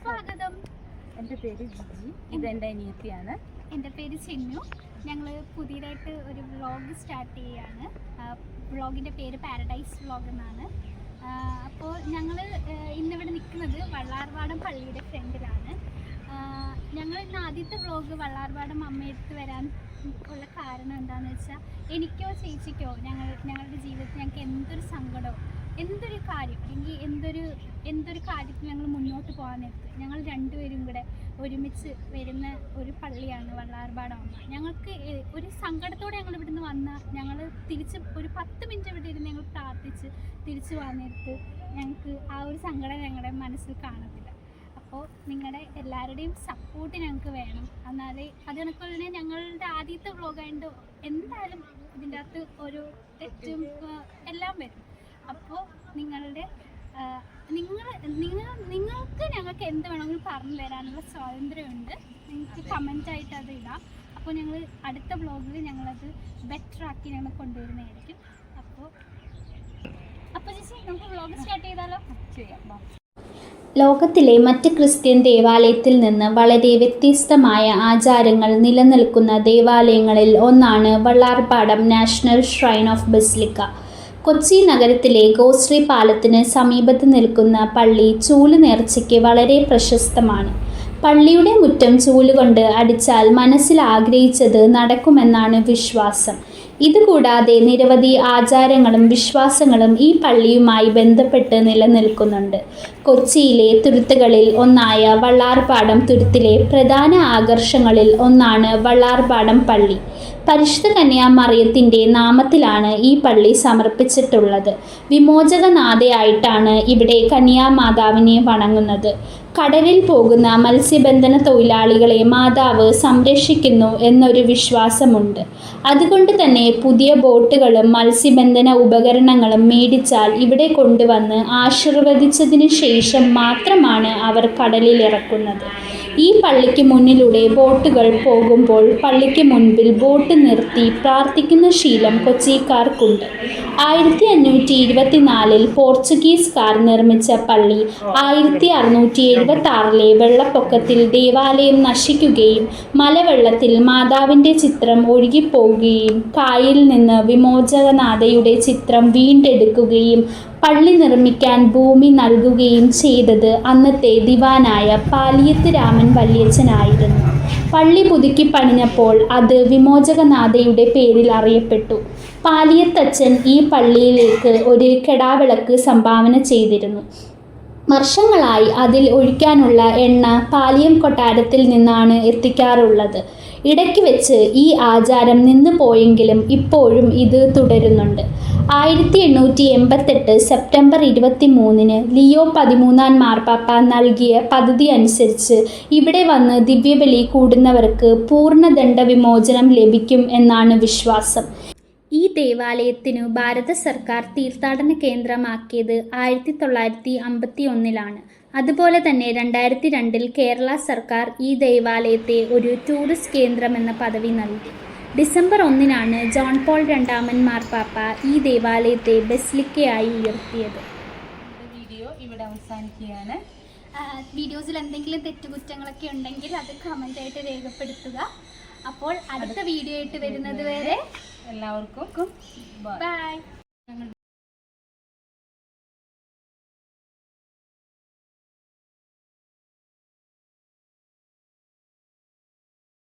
സ്വാഗതം. എൻ്റെ പേര് ജിജി, ഇതെൻ്റെ അനിയത്തിയാണ്. എൻ്റെ പേര് ചിന്നു. ഞങ്ങൾ പുതിയതായിട്ട് ഒരു വ്ളോഗ് സ്റ്റാർട്ട് ചെയ്യുകയാണ്. വ്ളോഗിൻ്റെ പേര് പാരഡൈസ് വ്ളോഗ് എന്നാണ്. അപ്പോൾ ഞങ്ങൾ ഇന്നിവിടെ നിൽക്കുന്നത് വള്ളാർപാടം പള്ളിയുടെ ഫ്രണ്ടിലാണ്. ഞങ്ങൾ ഇന്ന് ആദ്യത്തെ വ്ളോഗ് വള്ളാർപാടം അമ്മയെടുത്ത് വരാൻ ഉള്ള കാരണം എന്താണെന്ന് വെച്ചാൽ, എനിക്കോ ചേച്ചിക്കോ ഞങ്ങളുടെ ജീവിതത്തിൽ ഞങ്ങൾക്ക് എന്തൊരു സങ്കടമോ എന്തൊരു കാര്യം അല്ലെങ്കിൽ എന്തൊരു കാര്യത്തിൽ ഞങ്ങൾ മുന്നോട്ട് പോകാൻ നേരത്ത് ഞങ്ങൾ രണ്ടുപേരും കൂടെ ഒരുമിച്ച് വരുന്ന ഒരു പള്ളിയാണ് വള്ളാർപാടം അമ്മ. ഞങ്ങൾക്ക് ഒരു സങ്കടത്തോടെ ഞങ്ങൾ ഇവിടുന്ന് വന്നാൽ ഞങ്ങൾ തിരിച്ച് ഒരു 10 മിനിറ്റ് ഇവിടെ ഇരുന്ന് ഞങ്ങൾ പ്രാർത്ഥിച്ച് തിരിച്ചു പോകാൻ നേരത്ത് ഞങ്ങൾക്ക് ആ ഒരു സങ്കടം ഞങ്ങളുടെ മനസ്സിൽ കാണത്തില്ല. അപ്പോൾ നിങ്ങളുടെ എല്ലാവരുടെയും സപ്പോർട്ട് ഞങ്ങൾക്ക് വേണം. എന്നാലേ അത് കണക്കുള്ള ഞങ്ങളുടെ ആദ്യത്തെ വ്ളോഗായതുകൊണ്ട് എന്തായാലും ഇതിൻ്റെ അകത്ത് ഒരു തെറ്റും എല്ലാം വരും. അപ്പോൾ നിങ്ങൾക്ക് ഞങ്ങൾക്ക് എന്ത് വേണമെങ്കിലും പറഞ്ഞു തരാനുള്ള സ്വാതന്ത്ര്യമുണ്ട്. നിങ്ങൾക്ക് കമൻറ്റായിട്ട് അത് ഇടാം. അപ്പോൾ ഞങ്ങൾ അടുത്ത വ്ളോഗിൽ ഞങ്ങളത് ബെറ്റർ ആക്കി ഞങ്ങൾ കൊണ്ടുവരുന്നതായിരിക്കും. അപ്പോൾ ചേച്ചി നമുക്ക് വ്ളോഗ് സ്റ്റാർട്ട് ചെയ്താലോ? ചെയ്യാം. ലോകത്തിലെ മറ്റ് ക്രിസ്ത്യൻ ദേവാലയത്തിൽ നിന്ന് വളരെ വ്യത്യസ്തമായ ആചാരങ്ങൾ നിലനിൽക്കുന്ന ദേവാലയങ്ങളിൽ ഒന്നാണ് Vallarpadam national shrine of basilica. Kochi നഗരത്തിലെ ഗോശ്രീ പാലത്തിന് സമീപത്ത് നിൽക്കുന്ന പള്ളി ചൂല് നേർച്ചയ്ക്ക് വളരെ പ്രശസ്തമാണ്. പള്ളിയുടെ മുറ്റം ചൂലുകൊണ്ട് അടിച്ചാൽ മനസ്സിൽ ആഗ്രഹിച്ചത് നടക്കുമെന്നാണ് വിശ്വാസം. ഇതുകൂടാതെ നിരവധി ആചാരങ്ങളും വിശ്വാസങ്ങളും ഈ പള്ളിയുമായി ബന്ധപ്പെട്ട് നിലനിൽക്കുന്നുണ്ട്. കൊച്ചിയിലെ തുരുത്തുകളിൽ ഒന്നായ വള്ളാർപാടം തുരുത്തിലെ പ്രധാന ആകർഷങ്ങളിൽ ഒന്നാണ് വള്ളാർപാടം പള്ളി. പരിശുദ്ധ കന്യാമറിയത്തിൻ്റെ നാമത്തിലാണ് ഈ പള്ളി സമർപ്പിച്ചിട്ടുള്ളത്. വിമോചകനാഥയായിട്ടാണ് ഇവിടെ കന്യാമാതാവിനെ വണങ്ങുന്നത്. കടലിൽ പോകുന്ന മത്സ്യബന്ധന തൊഴിലാളികളെ മാതാവ് സംരക്ഷിക്കുന്നു എന്നൊരു വിശ്വാസമുണ്ട്. അതുകൊണ്ട് തന്നെ പുതിയ ബോട്ടുകളും മത്സ്യബന്ധന ഉപകരണങ്ങളും മേടിച്ചാൽ ഇവിടെ കൊണ്ടുവന്ന് ആശീർവദിച്ചതിന് ശേഷം മാത്രമാണ് അവർ കടലിൽ ഇറക്കുന്നത്. ഈ പള്ളിക്ക് മുന്നിലൂടെ ബോട്ടുകൾ പോകുമ്പോൾ പള്ളിക്ക് മുൻപിൽ ബോട്ട് നിർത്തി പ്രാർത്ഥിക്കുന്ന ശീലം കൊച്ചിക്കാർക്കുണ്ട്. 1524 പോർച്ചുഗീസുകാർ നിർമ്മിച്ച പള്ളി 1676 വെള്ളപ്പൊക്കത്തിൽ ദേവാലയം നശിക്കുകയും മലവെള്ളത്തിൽ മാതാവിൻ്റെ ചിത്രം ഒഴുകിപ്പോവുകയും കായലിൽ നിന്ന് വിമോചകനാഥയുടെ ചിത്രം വീണ്ടെടുക്കുകയും പള്ളി നിർമ്മിക്കാൻ ഭൂമി നൽകുകയും ചെയ്തത് അന്നത്തെ ദിവാനായ പാലിയത്ത് രാമൻ വല്യച്ഛനായിരുന്നു. പള്ളി പുതുക്കി പണിഞ്ഞപ്പോൾ അത് വിമോചകനാഥയുടെ പേരിൽ അറിയപ്പെട്ടു. പാലിയത്തച്ഛൻ ഈ പള്ളിയിലേക്ക് ഒരു കെടാവിളക്ക് സംഭാവന ചെയ്തിരുന്നു. വർഷങ്ങളായി അതിൽ ഒഴിക്കാനുള്ള എണ്ണ പാലിയം കൊട്ടാരത്തിൽ നിന്നാണ് എത്തിക്കാറുള്ളത്. ഇടയ്ക്ക് വെച്ച് ഈ ആചാരം നിന്നു പോയെങ്കിലും ഇപ്പോഴും ഇത് തുടരുന്നുണ്ട്. 1888 സെപ്റ്റംബർ 23 ലിയോ 13 മാർപ്പാപ്പ നൽകിയ പദ്ധതി അനുസരിച്ച് ഇവിടെ വന്ന് ദിവ്യബലി കൂടുന്നവർക്ക് പൂർണ്ണദണ്ഡ വിമോചനം ലഭിക്കും എന്നാണ് വിശ്വാസം. ഈ ദേവാലയത്തിനു ഭാരത സർക്കാർ തീർത്ഥാടന കേന്ദ്രമാക്കിയത് 1951 അതുപോലെ തന്നെ 2002 കേരള സർക്കാർ ഈ ദേവാലയത്തെ ഒരു ടൂറിസ്റ്റ് കേന്ദ്രം എന്ന പദവി നൽകി. ഡിസംബർ 1 ജോൺ പോൾ 2 മാർപ്പാപ്പ ഈ ദേവാലയത്തെ ബസിലിക്കയായി ഉയർത്തിയത്. വീഡിയോ ഇവിടെ അവസാനിക്കുകയാണ്. വീഡിയോസിൽ എന്തെങ്കിലും തെറ്റുകുറ്റങ്ങളൊക്കെ ഉണ്ടെങ്കിൽ അത് കമൻ്റായിട്ട് രേഖപ്പെടുത്തുക. അപ്പോൾ അടുത്ത വീഡിയോ ആയിട്ട് വരുന്നത് വരെ എല്ലാവർക്കും ബൈ.